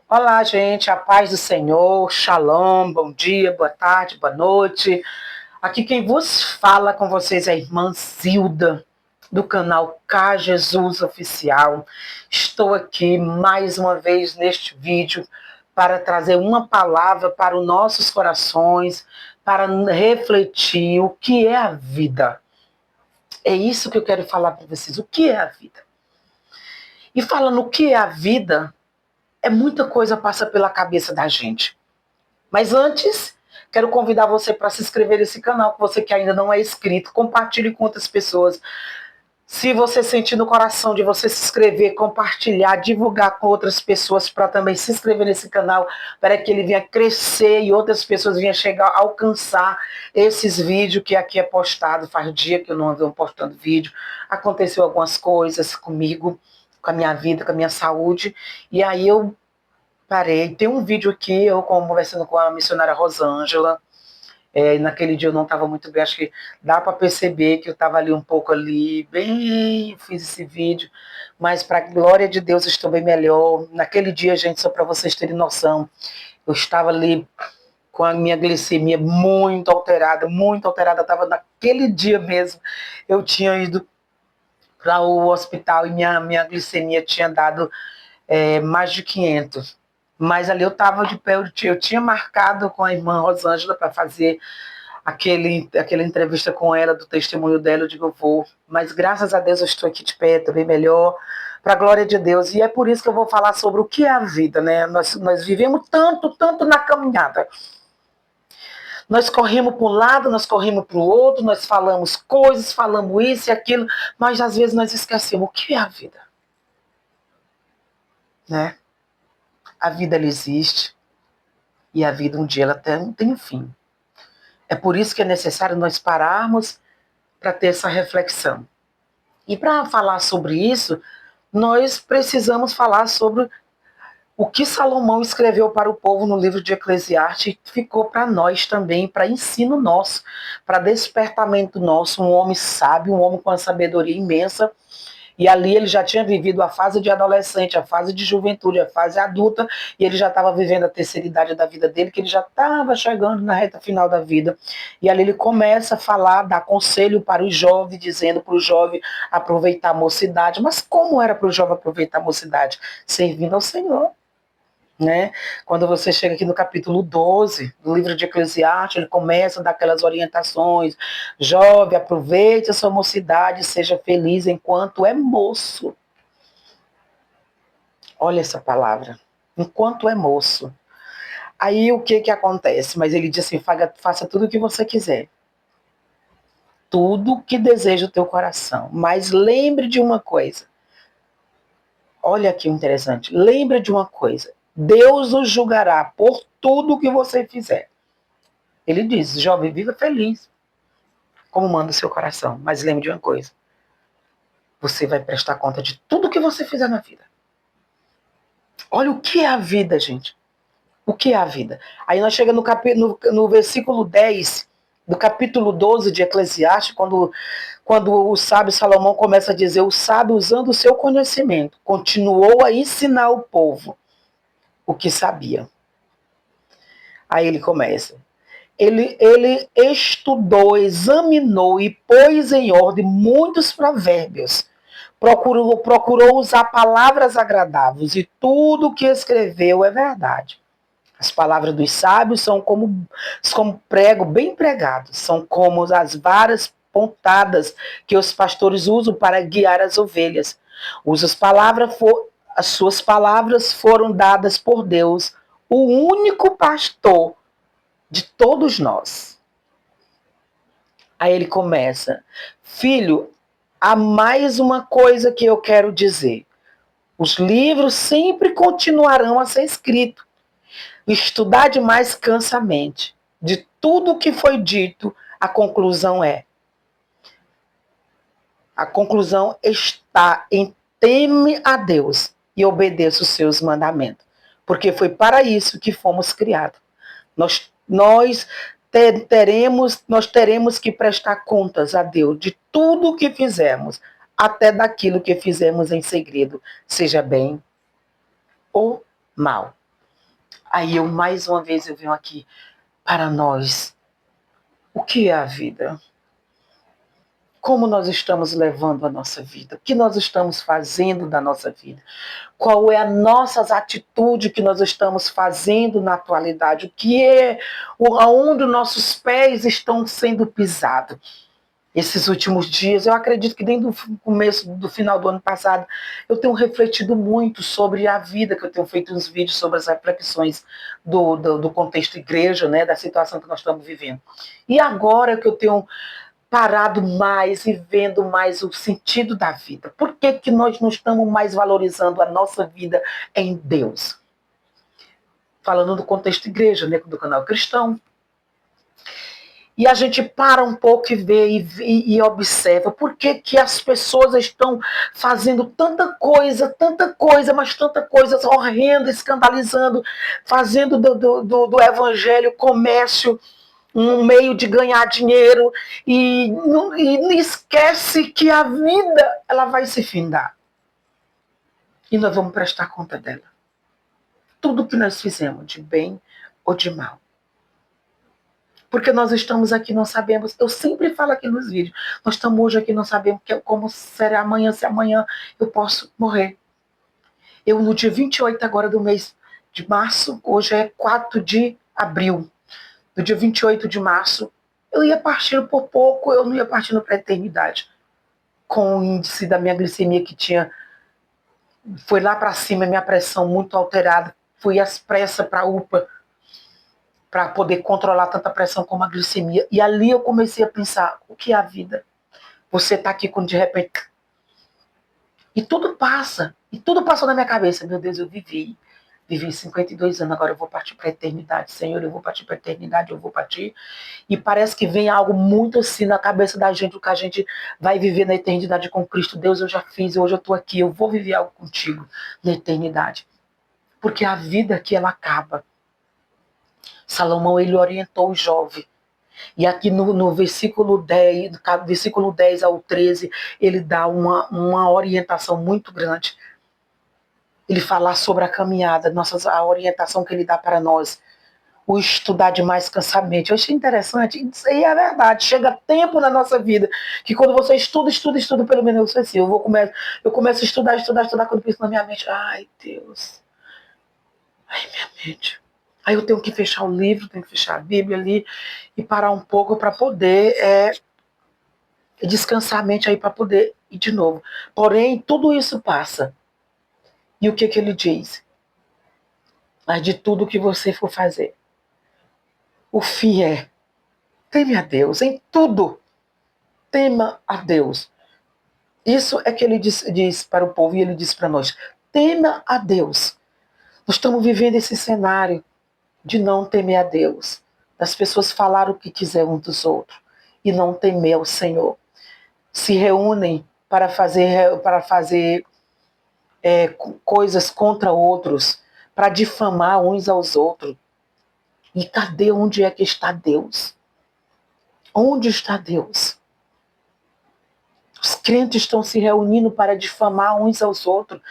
Olá, gente, a paz do Senhor, shalom, bom dia, boa tarde, boa noite. Aqui quem vos fala com vocês é a irmã Zilda, do canal K Jesus Oficial. Estou aqui mais uma vez neste vídeo para trazer uma palavra para os nossos corações, para refletir o que é a vida. É isso que eu quero falar para vocês, o que é a vida. E falando o que é a vida, muita coisa passa pela cabeça da gente. Mas antes, quero convidar você para se inscrever nesse canal, que você que ainda não é inscrito, compartilhe com outras pessoas. Se você sentir no coração de você se inscrever, compartilhar, divulgar com outras pessoas para também se inscrever nesse canal, para que ele venha crescer e outras pessoas venham chegar a alcançar esses vídeos que aqui é postado. Faz dia que eu não ando postando vídeo. Aconteceu algumas coisas comigo, com a minha vida, com a minha saúde, e aí eu parei. Tem um vídeo aqui, eu conversando com a missionária Rosângela. Naquele dia eu não estava muito bem, acho que dá para perceber que eu estava ali um pouco ali, bem, fiz esse vídeo, mas para a glória de Deus estou bem melhor. Naquele dia, gente, só para vocês terem noção, eu estava ali com a minha glicemia muito alterada, estava naquele dia mesmo, eu tinha ido para o hospital e minha glicemia tinha dado mais de 500. Mas ali eu estava de pé, eu tinha marcado com a irmã Rosângela para fazer aquela entrevista com ela, do testemunho dela. Eu digo, eu vou. Mas graças a Deus eu estou aqui de pé, estou bem melhor, para a glória de Deus. E é por isso que eu vou falar sobre o que é a vida, né? Nós vivemos tanto na caminhada. Nós corremos para um lado, nós corremos para o outro, nós falamos coisas, falamos isso e aquilo, mas às vezes nós esquecemos o que é a vida, né? A vida ela existe e a vida um dia ela tem um fim. É por isso que é necessário nós pararmos para ter essa reflexão. E para falar sobre isso, nós precisamos falar sobre o que Salomão escreveu para o povo no livro de Eclesiastes, e ficou para nós também, para ensino nosso, para despertamento nosso, um homem sábio, um homem com uma sabedoria imensa. E ali ele já tinha vivido a fase de adolescente, a fase de juventude, a fase adulta, e ele já estava vivendo a terceira idade da vida dele, que ele já estava chegando na reta final da vida. E ali ele começa a falar, dar conselho para o jovem, dizendo para o jovem aproveitar a mocidade. Mas como era para o jovem aproveitar a mocidade? Servindo ao Senhor. Né? Quando você chega aqui no capítulo 12 do livro de Eclesiastes, ele começa a dar aquelas orientações. Jovem, aproveite a sua mocidade, seja feliz enquanto é moço. Olha essa palavra, enquanto é moço. Aí o que acontece? Mas ele diz assim, faça tudo o que você quiser. Tudo que deseja o teu coração. Mas lembre de uma coisa. Olha que interessante. Lembre de uma coisa. Deus o julgará por tudo que você fizer. Ele diz, jovem, viva feliz, como manda o seu coração. Mas lembre de uma coisa, você vai prestar conta de tudo que você fizer na vida. Olha o que é a vida, gente. O que é a vida? Aí nós chegamos no versículo 10 do capítulo 12 de Eclesiastes, quando o sábio Salomão começa a dizer, o sábio, usando o seu conhecimento, continuou a ensinar o povo o que sabia. Aí ele começa, ele estudou, examinou e pôs em ordem muitos provérbios. Procurou usar palavras agradáveis e tudo o que escreveu é verdade. As palavras dos sábios são como prego bem pregado, são como as varas pontadas que os pastores usam para guiar as ovelhas. As suas palavras foram dadas por Deus, o único pastor de todos nós. Aí ele começa, filho, há mais uma coisa que eu quero dizer. Os livros sempre continuarão a ser escritos. Estudar demais cansa a mente. De tudo o que foi dito, a conclusão está em teme a Deus e obedeça os seus mandamentos. Porque foi para isso que fomos criados. Nós teremos que prestar contas a Deus de tudo o que fizemos, até daquilo que fizemos em segredo, seja bem ou mal. Aí mais uma vez, eu venho aqui para nós. O que é a vida? Como nós estamos levando a nossa vida? O que nós estamos fazendo da nossa vida? Qual é a nossas atitudes que nós estamos fazendo na atualidade? O que é, aonde nossos pés estão sendo pisados? Esses últimos dias, eu acredito que desde o começo, do final do ano passado, eu tenho refletido muito sobre a vida, que eu tenho feito uns vídeos sobre as reflexões do contexto igreja, né, da situação que nós estamos vivendo. E agora que eu tenho parado mais e vendo mais o sentido da vida. Por que, que nós não estamos mais valorizando a nossa vida em Deus? Falando do contexto igreja, né, do canal cristão. E a gente para um pouco e vê e observa por que, que as pessoas estão fazendo tanta coisa, mas tanta coisa horrenda, escandalizando, fazendo do evangelho comércio, um meio de ganhar dinheiro, e não esquece que a vida ela vai se findar. E nós vamos prestar conta dela. Tudo que nós fizemos, de bem ou de mal. Porque nós estamos aqui, não sabemos, eu sempre falo aqui nos vídeos, nós estamos hoje aqui, não sabemos como será amanhã, se amanhã eu posso morrer. Eu, no dia 28 agora do mês de março, hoje é 4 de abril, no dia 28 de março, eu ia partindo por pouco, eu não ia partindo para a eternidade. Com o índice da minha glicemia que foi lá para cima, minha pressão muito alterada, fui às pressas para a UPA, para poder controlar tanta pressão como a glicemia. E ali eu comecei a pensar, o que é a vida? Você está aqui quando de repente... E tudo passa. E tudo passou na minha cabeça. Meu Deus, eu vivi 52 anos, agora eu vou partir para a eternidade. Senhor, eu vou partir para a eternidade, eu vou partir. E parece que vem algo muito assim na cabeça da gente, o que a gente vai viver na eternidade com Cristo. Deus, eu já fiz, hoje eu estou aqui, eu vou viver algo contigo na eternidade. Porque a vida aqui, ela acaba. Salomão, ele orientou o jovem. E aqui no versículo 10, do versículo 10 ao 13, ele dá uma orientação muito grande. Ele fala sobre a caminhada, a orientação que ele dá para nós. O estudar demais cansamente. Eu achei interessante, isso aí é verdade. Chega tempo na nossa vida que quando você estuda, pelo menos eu sei assim, eu começo a estudar, quando penso na minha mente, ai Deus, ai minha mente. Aí eu tenho que fechar o livro, tenho que fechar a Bíblia ali e parar um pouco para poder descansar a mente aí para poder ir de novo. Porém, tudo isso passa. E o que ele diz? Mas de tudo que você for fazer, o fim é: teme a Deus em tudo. Tema a Deus. Isso é que ele diz para o povo e ele diz para nós. Tema a Deus. Nós estamos vivendo esse cenário de não temer a Deus. Das pessoas falar o que quiser uns dos outros e não temer ao Senhor. Se reúnem para fazer coisas contra outros, para difamar uns aos outros. E cadê onde é que está Deus? Onde está Deus? Os crentes estão se reunindo para difamar uns aos outros.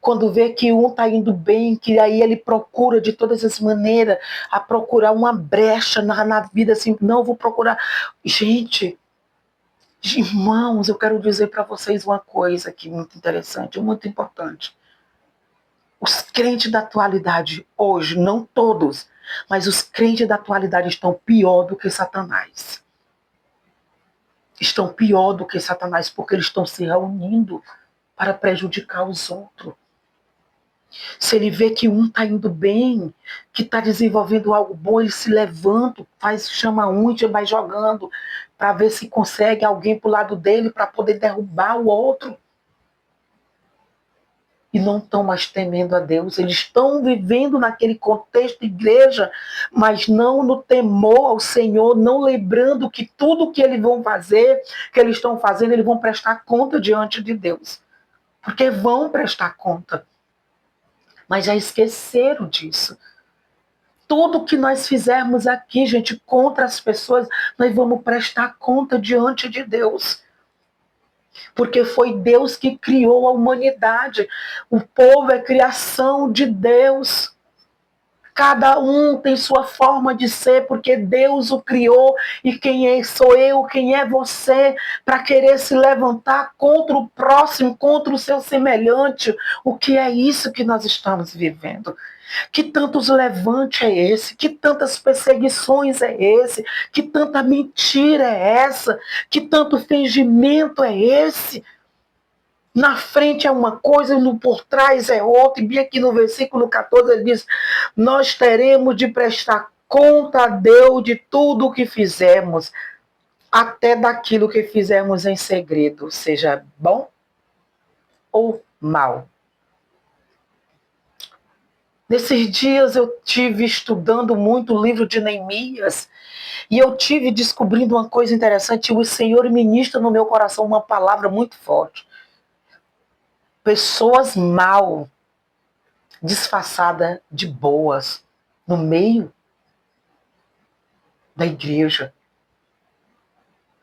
Quando vê que um está indo bem, que aí ele procura de todas as maneiras a procurar uma brecha na vida, assim, não, vou procurar. Gente, irmãos, eu quero dizer para vocês uma coisa aqui muito interessante, muito importante. Os crentes da atualidade hoje, não todos, mas os crentes da atualidade estão pior do que Satanás. Estão pior do que Satanás, porque eles estão se reunindo para prejudicar os outros. Se ele vê que um está indo bem, que está desenvolvendo algo bom, ele se levanta, chama um e vai jogando para ver se consegue alguém para o lado dele para poder derrubar o outro. E não estão mais temendo a Deus. Eles estão vivendo naquele contexto de igreja, mas não no temor ao Senhor, não lembrando que tudo que eles vão fazer, que eles estão fazendo, eles vão prestar conta diante de Deus. Porque vão prestar conta. Mas já esqueceram disso. Tudo que nós fizermos aqui, gente, contra as pessoas, nós vamos prestar conta diante de Deus. Porque foi Deus que criou a humanidade. O povo é criação de Deus. Cada um tem sua forma de ser, porque Deus o criou. E quem é, sou eu, quem é você, para querer se levantar contra o próximo, contra o seu semelhante? O que é isso que nós estamos vivendo? Que tantos levante é esse? Que tantas perseguições é esse? Que tanta mentira é essa? Que tanto fingimento é esse? Na frente é uma coisa e no por trás é outra. E bem aqui no versículo 14 ele diz: nós teremos de prestar conta a Deus de tudo o que fizemos, até daquilo que fizemos em segredo, seja bom ou mal. Nesses dias eu tive estudando muito o livro de Neemias e eu tive descobrindo uma coisa interessante. O Senhor ministra no meu coração uma palavra muito forte. Pessoas mal disfarçadas de boas no meio da igreja.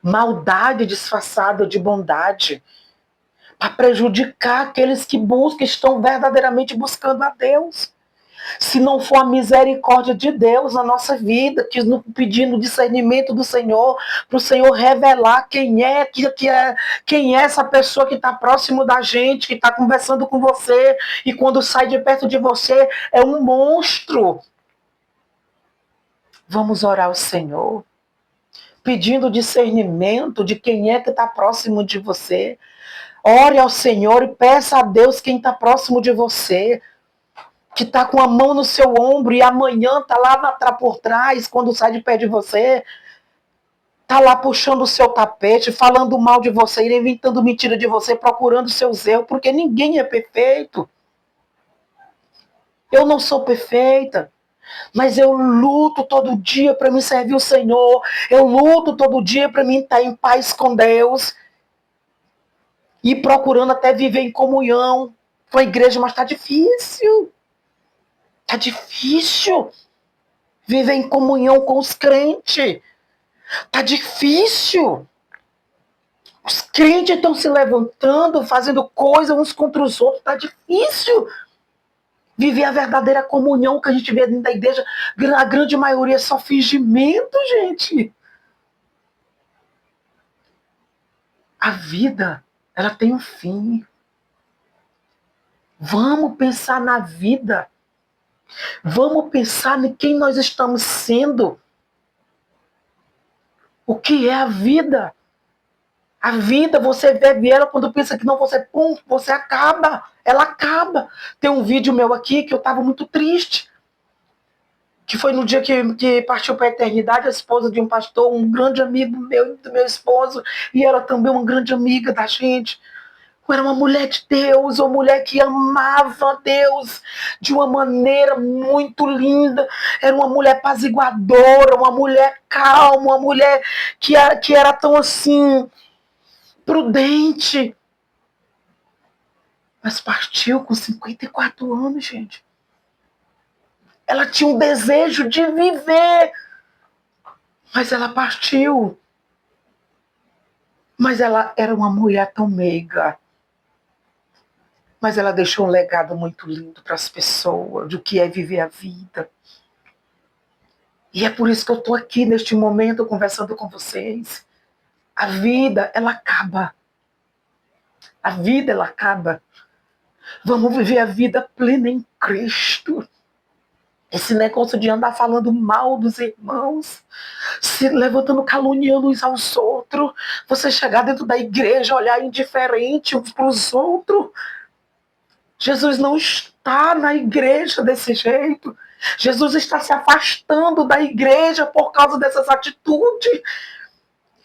Maldade disfarçada de bondade para prejudicar aqueles que buscam, estão verdadeiramente buscando a Deus. Se não for a misericórdia de Deus na nossa vida, pedindo discernimento do Senhor, para o Senhor revelar quem é essa pessoa que está próximo da gente, que está conversando com você, e quando sai de perto de você é um monstro. Vamos orar ao Senhor, pedindo discernimento de quem é que está próximo de você. Ore ao Senhor e peça a Deus quem está próximo de você, que está com a mão no seu ombro e amanhã está lá por trás, quando sai de perto de você, está lá puxando o seu tapete, falando mal de você, inventando mentira de você, procurando seus erros, porque ninguém é perfeito. Eu não sou perfeita, mas eu luto todo dia para me servir o Senhor, eu luto todo dia para mim estar em paz com Deus, e procurando até viver em comunhão com a igreja, mas está difícil. Está difícil viver em comunhão com os crentes. Está difícil. Os crentes estão se levantando, fazendo coisa uns contra os outros. Está difícil viver a verdadeira comunhão que a gente vê dentro da igreja. A grande maioria é só fingimento, gente. A vida, ela tem um fim. Vamos pensar na vida. Vamos pensar em quem nós estamos sendo. O que é a vida? A vida, você vive ela quando pensa que não, você acaba. Ela acaba. Tem um vídeo meu aqui que eu estava muito triste. Que foi no dia que partiu para a eternidade a esposa de um pastor, um grande amigo meu, do meu esposo, e ela também uma grande amiga da gente. Era uma mulher de Deus, uma mulher que amava a Deus de uma maneira muito linda. Era uma mulher apaziguadora, uma mulher calma, uma mulher que era tão assim, prudente. Mas partiu com 54 anos, gente. Ela tinha um desejo de viver, mas ela partiu. Mas ela era uma mulher tão meiga. Mas ela deixou um legado muito lindo para as pessoas, do que é viver a vida. E é por isso que eu estou aqui neste momento conversando com vocês. A vida, ela acaba. A vida, ela acaba. Vamos viver a vida plena em Cristo. Esse negócio de andar falando mal dos irmãos, se levantando, caluniando uns aos outros, você chegar dentro da igreja, olhar indiferente uns para os outros. Jesus não está na igreja desse jeito. Jesus está se afastando da igreja por causa dessas atitudes.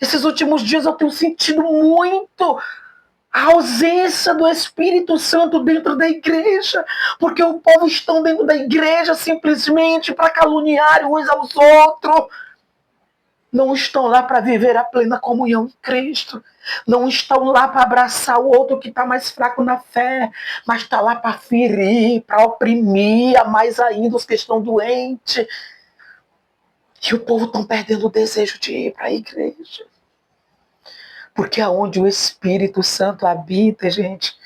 Esses últimos dias eu tenho sentido muito a ausência do Espírito Santo dentro da igreja, porque o povo está dentro da igreja simplesmente para caluniar uns aos outros. Não estão lá para viver a plena comunhão em Cristo. Não estão lá para abraçar o outro que está mais fraco na fé, mas está lá para ferir, para oprimir, a mais ainda os que estão doentes. E o povo está perdendo o desejo de ir para a igreja. Porque aonde o Espírito Santo habita, gente,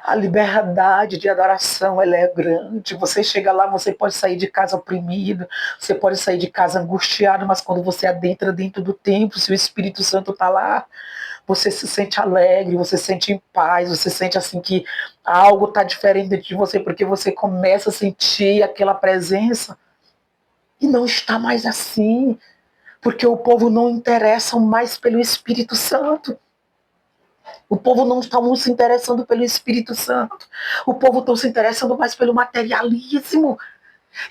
A liberdade de adoração, ela é grande. Você chega lá, você pode sair de casa oprimido, você pode sair de casa angustiado, mas quando você adentra dentro do templo, se o Espírito Santo está lá, você se sente alegre, você se sente em paz, você sente assim que algo está diferente de você, porque você começa a sentir aquela presença. E não está mais assim, porque o povo não interessa mais pelo Espírito Santo. O povo não está se interessando pelo Espírito Santo. O povo está se interessando mais pelo materialismo.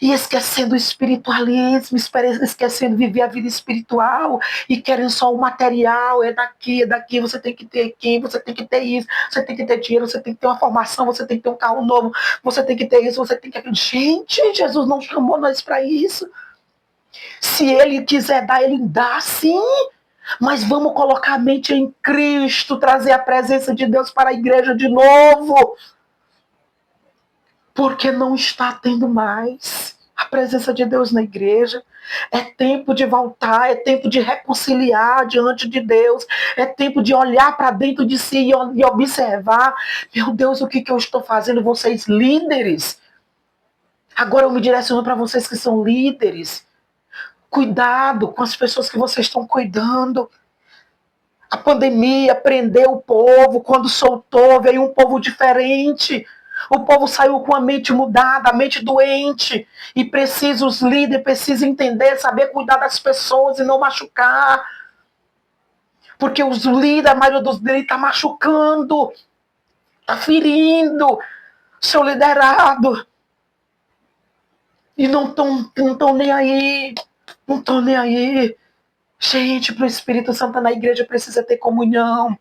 E esquecendo o espiritualismo, esquecendo viver a vida espiritual. E querendo só o material. É daqui. Você tem que ter aqui, você tem que ter isso. Você tem que ter dinheiro, você tem que ter uma formação, você tem que ter um carro novo. Você tem que ter isso, você tem que... Gente, Jesus não chamou nós para isso. Se Ele quiser dar, Ele dá sim. Mas vamos colocar a mente em Cristo, trazer a presença de Deus para a igreja de novo. Porque não está tendo mais a presença de Deus na igreja. É tempo de voltar, é tempo de reconciliar diante de Deus, é tempo de olhar para dentro de si e observar, meu Deus, o que eu estou fazendo? Vocês líderes. Agora eu me direciono para vocês que são líderes. Cuidado com as pessoas que vocês estão cuidando. A pandemia prendeu o povo, quando soltou, veio um povo diferente. O povo saiu com a mente mudada, a mente doente. E precisa, os líderes precisam entender, saber cuidar das pessoas e não machucar. Porque os líderes, a maioria dos líderes está machucando, está ferindo seu liderado. E não estão nem aí. Não estão nem aí. Gente, para o Espírito Santo na igreja precisa ter comunhão.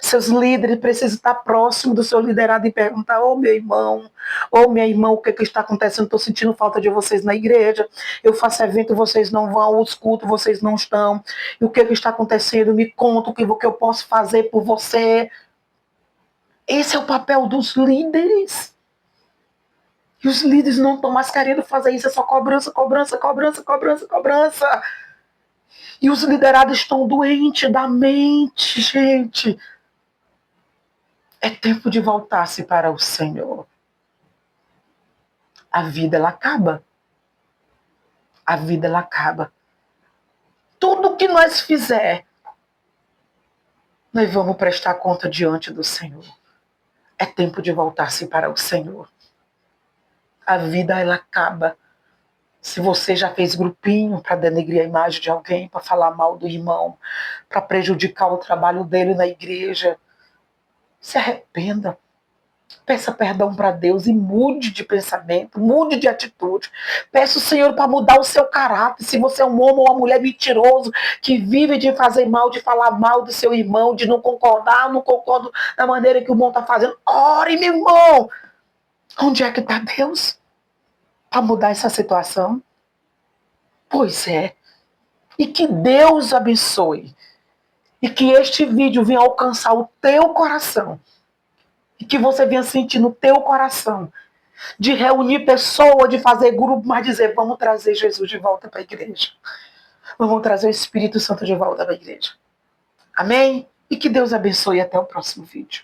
Seus líderes precisam estar próximos do seu liderado e perguntar: ô meu irmão, ô minha irmã, o que está acontecendo? Estou sentindo falta de vocês na igreja. Eu faço evento, vocês não vão, os cultos, vocês não estão. E o que está acontecendo? Me conta o que eu posso fazer por você. Esse é o papel dos líderes. E os líderes não estão mais querendo fazer isso, é só cobrança, cobrança, cobrança, cobrança, cobrança. E os liderados estão doentes da mente, gente. É tempo de voltar-se para o Senhor. A vida, ela acaba. A vida, ela acaba. Tudo que nós fizer, nós vamos prestar conta diante do Senhor. É tempo de voltar-se para o Senhor. A vida, ela acaba. Se você já fez grupinho para denegrir a imagem de alguém, para falar mal do irmão, para prejudicar o trabalho dele na igreja, se arrependa. Peça perdão para Deus e mude de pensamento, mude de atitude. Peça o Senhor para mudar o seu caráter. Se você é um homem ou uma mulher mentiroso, que vive de fazer mal, de falar mal do seu irmão, de não concordar, não concordo da maneira que o irmão está fazendo, ore, meu irmão. Onde é que está Deus para mudar essa situação? Pois é. E que Deus abençoe. E que este vídeo venha alcançar o teu coração. E que você venha sentir no teu coração de reunir pessoas, de fazer grupo, mas dizer: vamos trazer Jesus de volta para a igreja. Vamos trazer o Espírito Santo de volta para a igreja. Amém? E que Deus abençoe. Até o próximo vídeo.